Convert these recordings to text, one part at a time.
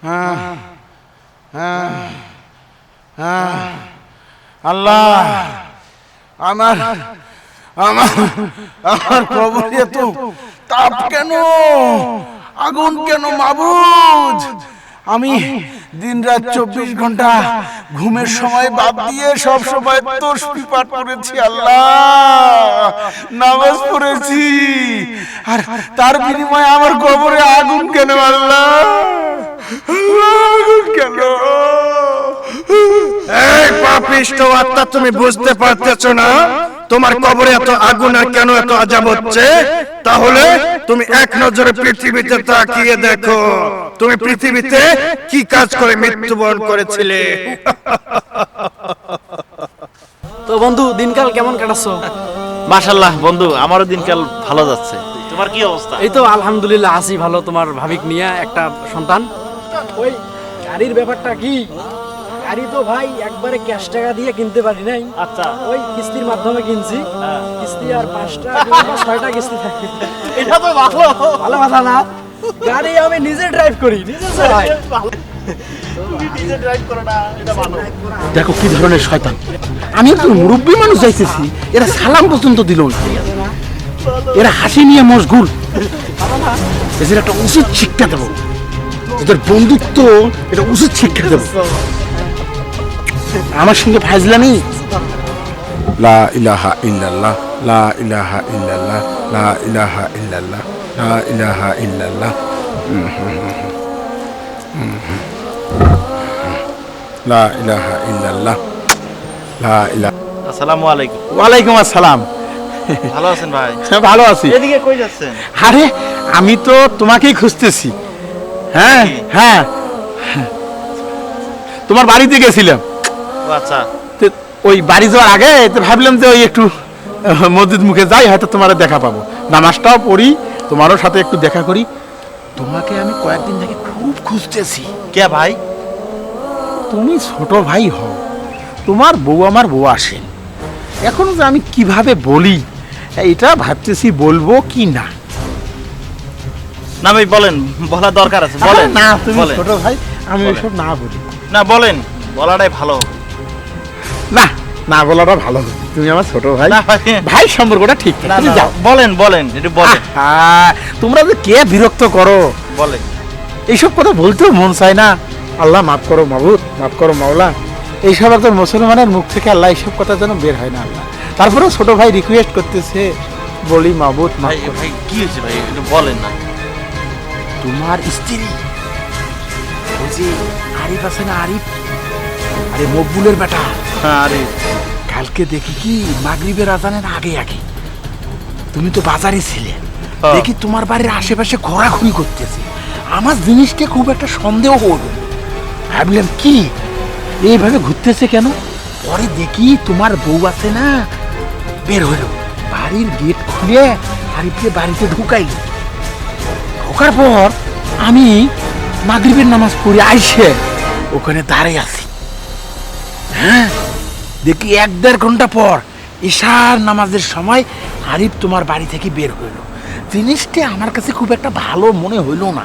হ্যাঁ হ্যাঁ হ্যাঁ আল্লাহ আমার আমার আমার কবরে তো তাপ কেন, আগুন কেন মাবুদ? আমি দিন রাত 24 ঘন্টা ঘুমের সময় বাদ দিয়ে সব সময় তাসবিহ পাঠ করেছি আল্লাহ, নামাজ পড়েছি, আর তার বিনিময়ে আমার কবরে আগুন কেন আল্লাহ? আগুন কেন? এই পাপিষ্ঠ আত্মা, তুমি বুঝতে পারতেছো না তোমার কবরে এত আগুন আর কেন এত আযাব হচ্ছে? তাহলে তুমি এক নজরে পৃথিবীতে তাকিয়ে দেখো, তুমি পৃথিবীতে কি কাজ করে মৃত্যুবরণ করেছিলে। তো বন্ধু, দিনকাল কেমন কাটাচ্ছো? মাশাআল্লাহ বন্ধু, আমারও দিনকাল ভালো যাচ্ছে। তোমার কি অবস্থা? এই তো আলহামদুলিল্লাহ আছি ভালো। তোমার ভাবিক নিয়ে একটা সন্তান। ওই গাড়ির ব্যাপারটা কি? গাড়ি তো ভাই একবারে ক্যাশ টাকা দিয়ে কিনতে পারি নাই। আচ্ছা, ওই কিস্তির মাধ্যমে কিনছি। কিস্তি আর 5টা 6টা কিস্তি থাকে। এটা তো ভালো ভালো কথা না? গাড়ি আমি নিজে ড্রাইভ করি, নিজে চালাই। তুমি নিজে ড্রাইভ করো না, এটা ভালো। দেখো কি ধরনের শয়তান! আমি একজন মুরব্বী মানুষ যাইতেছি, এরা সালাম পর্যন্ত দিল না, এরা হাসি নিয়ে মশগুল। এদের একটা উচিত শিক্ষা দেবো, এদের বন্ধুত্ব এটা উচিত শিক্ষা দেবো। আমার সঙ্গে ফাজলামি। লা ইলাহা ইল্লাল্লাহ, লা ইলাহা ইল্লাল্লাহ, লা ইলাহা ইল্লাল্লাহ, লা ইলাহা ইল্লাল্লাহ, লা ইলাহা ইল্লাল্লাহ, লা ইলাহা। আসসালামু আলাইকুম। ওয়ালাইকুম আসসালাম। ভালো আছেন ভাই? ভালো আছি। এদিকে কই যাচ্ছেন? আরে আমি তো তোমাকেই খুঁজতেছি। হ্যাঁ হ্যাঁ, তোমার বাড়িতে গেছিলাম। ও আচ্ছা, তো ওই বাড়ি যাওয়ার আগে তো ভাবলাম যে ওই একটু মসজিদ মুখে যাই, হয়তো তোমার দেখা পাবো, নামাজটাও পড়ি, তোমারও সাথে একটু দেখা করি। তোমাকে আমি কয়েকদিন থেকে খুব খুঁজতেছি। কে ভাই? তুমি ছোট ভাই হও, তোমার বউ আমার বউ আসেন। এখন যে আমি কিভাবে বলি এটা ভাবতেছি, বলবো কি না। না ভাই বলেন, বলা দরকার আছে, বলেন। না তুমি বলেন। ছোট ভাই, আমি বলেন। ওইসব না বলি। না বলেন, বলাটাই ভালো। না না বলাটা ভালো হবে। তুমি আমার ছোট ভাই, না ভাই। ভাই সম্পর্কটা ঠিক না তুমি না, যাও। বলেন বলেন, একটু বলেন। তোমরা যে কে বিরক্ত করো, বলেন। এইসব কথা বলতেও মন চায় না। আল্লাহ মাফ করো মাবুদ, মাফ করো মাওলা। এইসব একজন মুসলমানের মুখ থেকে আল্লাহ এইসব কথা যেন বের হয় না আল্লাহ। তারপরেও ছোট ভাই রিকোয়েস্ট করতেছে, বলি মাবুদ মাফ ভাই করো। ভাই কি হয়েছে ভাই, একটু বলেন না। তোমার স্ত্রী ওই যে আরিফ আছে না, আরিফ, আরে মকবুলের বেটা, আরে কালকে দেখি কি মাগরিবের আজানের আগে আগে তুমি তো বাজারে ছিলে, হ্যাঁ। দেখি তোমার বাড়ির আশেপাশে ঘোরাঘুরি করতেছে। আমার জিনিসটা খুব একটা সন্দেহ হলো, ভাবলাম কি এইভাবে ঘুরতেছে কেন। পরে দেখি তোমার বউ আছে না, বের হলো, বাড়ির গেট খুলে আরিফকে বাড়িতে ঢুকাইল। ঢোকার পর আমি মাগরিবের নামাজ পড়ে আইসে ওখানে দাঁড়িয়ে আছি। হ্যাঁ, দেখি 1-1.5 ঘন্টা পর ঈশার নামাজের সময় আরিফ তোমার বাড়ি থেকে বের হইল। জিনিসটা আমার কাছে খুব একটা ভালো মনে হইল না।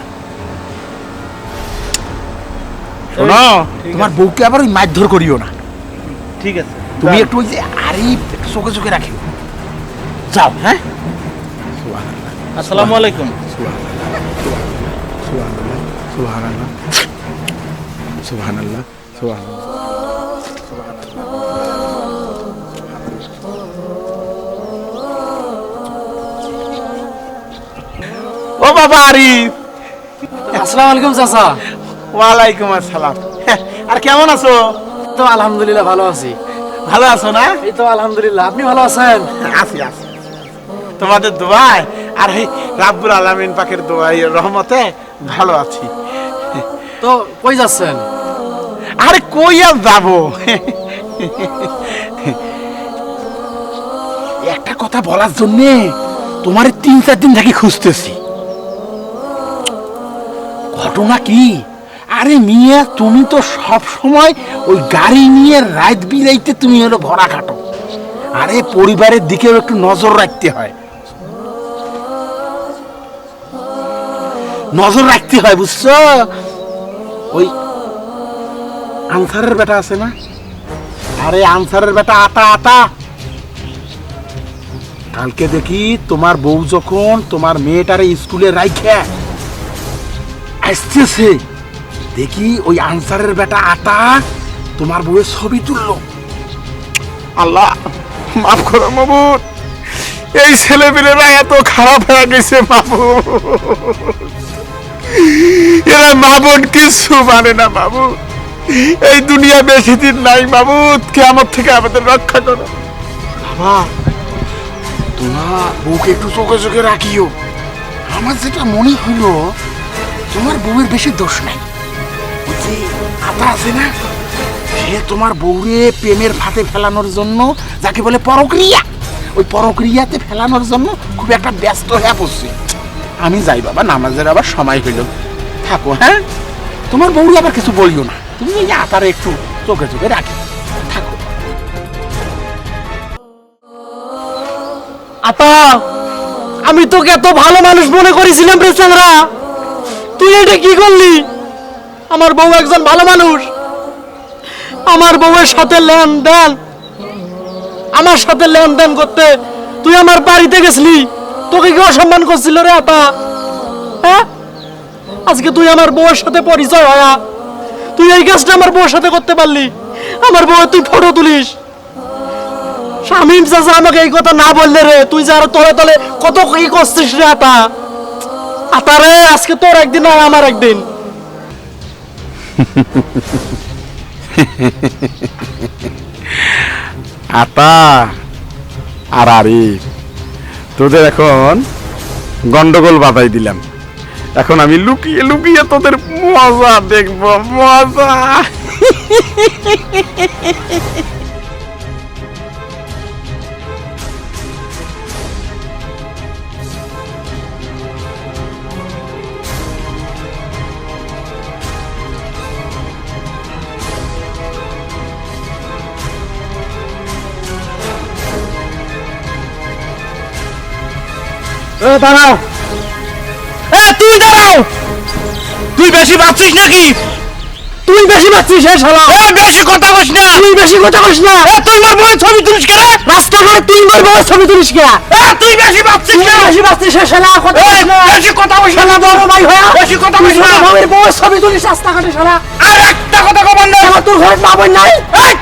শোনো, তোমার বউকে আবার ওই মারধর করিও না। ঠিক আছে, তুমি একটু ওই যে আরিফ একটু চোখে চোখে রাখিও, যাও। হ্যাঁ, আসসালামু আলাইকুম। সুবহানাল্লাহ, সুবহানাল্লাহ, সুবহানাল্লাহ। ও বাবা আরিফ। আসসালামু আলাইকুম চাচা। ওয়ালাইকুম আসসালাম। আর কেমন আছো? তো আলহামদুলিল্লাহ ভালো আছি। ভালো আছো না? এই তো আলহামদুলিল্লাহ, আপনি ভালো আছেন? আছি আছি, তোমাদের দোয়ায় আর এই রাব্বুল আলামিন পাকের দোয়ায় রহমতে ভালো আছি। তো কই যাচ্ছেন? আরে কই আর যাবো, একটা কথা বলার জন্যে তোমার 3-4 দিন থেকে খুঁজতেছি। ঘটনা কি? আরে মিয়া, তুমি তো সব সময় ওই গাড়ি নিয়ে রাত বিরাইতে তুমি হলো ভরা খাটো। আরে পরিবারের দিকেও একটু নজর রাখতে হয়, নজর রাখতে হয়, বুঝছো? ওই আনসারের বেটা আছে না, আরে আনসারের বেটা আতা আতা, কালকে দেখি তোমার বউ যখন তোমার মেয়েটারে স্কুলে রাইখে আসতেছে, দেখি ওই আনসারের বেটা আতা তোমার বউয়ের ছবি তুললো। আল্লাহ মাফ করো মাবুদ, এই ছেলেমেয়েরা এত খারাপ হয়ে গেছে মাবুদ, এরা মাবুদ কিছু মানে না মাবুদ, এই দুনিয়া বেশি দিন নাই মাবুদ, কিয়ামত থেকে আমাদের রক্ষা করো। বাবা তোমার বউকে একটু চোখে চোখে রাখিও। আমার যেটা মনে হইলো তোমার বউয়ের বেশি দোষ নাই, ওই যে আতা আছে না, সে তোমার বউরে প্রেমের ফাঁদে ফেলানোর জন্য, যাকে বলে পরক্রিয়া, ওই পরক্রিয়াতে ফেলানোর জন্য খুব একটা ব্যস্ত হয়ে পড়ছে। আমি যাই বাবা, নামাজের আবার সময় হইল, থাকো হ্যাঁ। তোমার বউরে আবার কিছু বলিও না, তুমি এই আতারে একটু চোখে চোখে রাখি, থাকো। আপা, আমি তোকে এত ভালো মানুষ মনে করেছিলাম রে চ্যাংরা, তুই এটা কি করলি? আমার বউ একজন ভালো মানুষ, আমার বউয়ের সাথে লেনদেন, আমার সাথে লেনদেন করতে তুই আমার বাড়িতে গেছিলি, তোকে কি অসম্মান করছিল রে আপা? হ্যাঁ, আজকে তুই আমার বউয়ের সাথে পরিচয় হয়া তুই এই কাজটা আমার বউয়ের সাথে করতে পারলি, আমার বউয়ের তুই ফটো তুলিস। শামিম চাচা আমাকে এই কথা না বললে রে, তুই যে আরো তলে তলে কত কি করছিস রে আতা। আতা রে, আজকে তোর একদিন আর আমার একদিন। আতা আর আরিফ, তোদের এখন গন্ডগোল বাঁধাই দিলাম, এখন আমি লুকিয়ে লুকিয়ে তোদের মজা দেখবো, মজা। দাঁড়াও, তুই দাঁড়াও, তুই বেশি ভাবছিস নাকি? তুই বেশি পাচ্ছিস হে শালা, বেশি কথা বলিস না। তুই বেশি কথা কইস না। তুই মোর বউয়ের ছবি তুলিস কেন? রাস্তাঘাটে তুই মোর বউয়ের ছবি তুলিস কে? তুই বেশি ভাবছিস তুই না। বেশি পাচ্ছিস হে শালা, কথা কইস না। বেশি কথা বলিস শালা বড় ভাই হয়া বেশি কথা তুই বলিস না। আমার বউয়ের ছবি তুলিস রাস্তাঘাটে শালা। আর একটা কথা কমান না। শালা তোর ঘরে মা বোন নাই?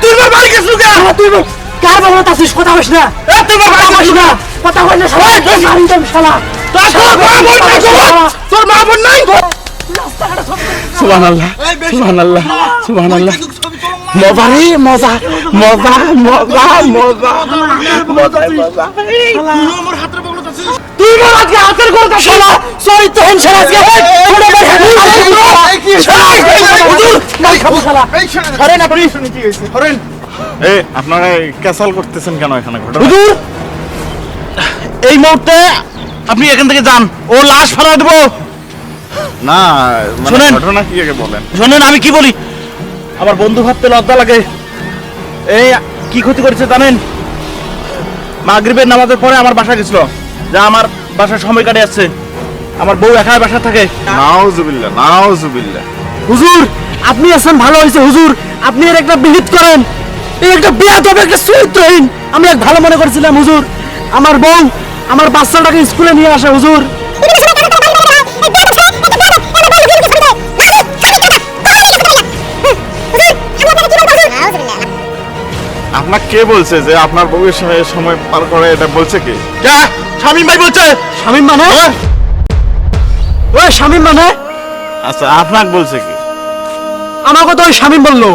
তুই মোর বাড়ি গেছিস কেন? শালা তুই কার বাবা তাছিস, কথা কইস না। তুই মোর বাড়ি কথা কইস গেছিস না, কথা কইস না শালা, তোর মারি দেব শালা। তোর মা বোন নাই তো? তোর মা বোন নাই? সুবহানাল্লাহ, সুবহানাল্লাহ, সুবহানাল্লাহ, মজা রে মজা, মজা মজা মজা মজা মজা। তুই মোর আজকে হাতের কথা শালা, চরিত্রহীন শালা আজকে। ছোট ভাই নাই খাবো শালা। ধরেন আপনি, ধরেন। আপনারা ক্যাসাল করতেছেন কেন এখানে? ঘটনা হুজুর, এই মুহূর্তে আপনি এখান থেকে যান, ও লাশ ফেলা দেবো। না, মানে শোনেন। ঘটনা কি আগে বলেন। শোনেন, আমি কি বলি, আমার বন্ধু ভাবতে লজ্জা লাগে। এই কি ক্ষতি করেছে জানেন? মাগরিবের নামাজের পরে আমার বাসা গেছিল, যা আমার বাসার সময় কাটে যাচ্ছে, আমার বউ একা বাসা থাকে। নাউজুবিল্লাহ, নাউজুবিল্লাহ। হুজুর, আপনি আছেন ভালো হয়েছে হুজুর, আপনি এর একটা বিহিত করেন। এই একটা বেয়াদব, একটা চরিত্রহীন, আমি এক ভালো মনে করেছিলাম হুজুর। আমার বউ আমার বাচ্চাটাকে স্কুলে নিয়ে আসে হুজুর। আপনাকে কে বলছে যে আপনার বউয়ের সঙ্গে সময় পার করে? এটা বলছে কে? যা, শামীম ভাই বলছে। শামিম মানে? ওই শামিম মানে? আচ্ছা, আপনাকে বলছে কি? আমাকে তো ওই শামিম বললো।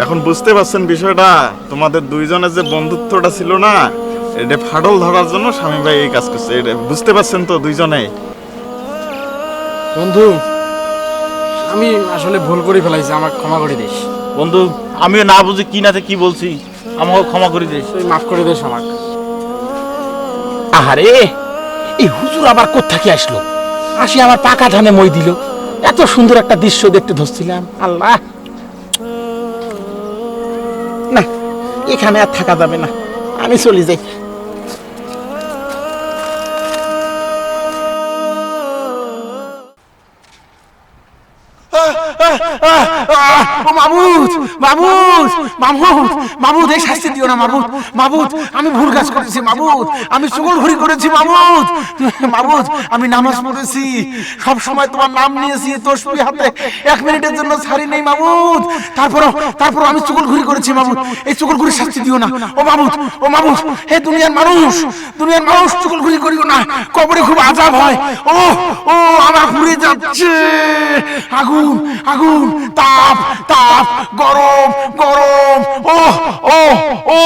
এখন বুঝতে পারছেন বিষয়টা? তোমাদের দুইজনের যে বন্ধুত্বটা ছিল না, এটা ফাটল ধরার জন্য স্বামী ভাই এই কাজ করছে। এটা বুঝতে পারছেন তো দুইজনে? বন্ধু, আমি আসলে ভুল করে ফেলাইছি, আমাকে ক্ষমা করে দিস। বন্ধু, আমিও না বুঝি কি নাতে কি বলছি, আমাকে ক্ষমা করে দিস। তুই মাফ করে দিস আমাকে। আহারে, এই হুজুর আবার কোত্থেকে আসলো? আসি আমার পাকা ধানে মই দিল। এত সুন্দর একটা দৃশ্য দেখতে ধরছিলাম, আল্লাহ। না, এখানে আর থাকা যাবে না, আমি চলে যাই। ও মাবুদ, মাবুদ, মাবুদ, মাবুদ, এই শাস্তি দিও না মাবুদ, মাবুদ, আমি ভুল কাজ করেছি মাবুদ, আমি চুগলখড়ি করেছি মাবুদ, মাবুদ, আমি নামাজ পড়েছি, সব সময় তোমার নাম নিয়েছি তসবিহ হাতে, 1 মিনিটের জন্য ছাড়ি নেই মাবুদ, তারপর আমি চুগলখড়ি করেছি মাবুদ, এই চুগলখড়ির শাস্তি দিও না ও মাবুদ, ও মাবুদ, হে দুনিয়ার মানুষ চুগলখড়ি করিও না, কবরে খুব আযাব হয়। ও ও আমার পুড়ে যাচ্ছে, আগুন আগুন, তাপ তাপ, গরম গরম, ও ও ও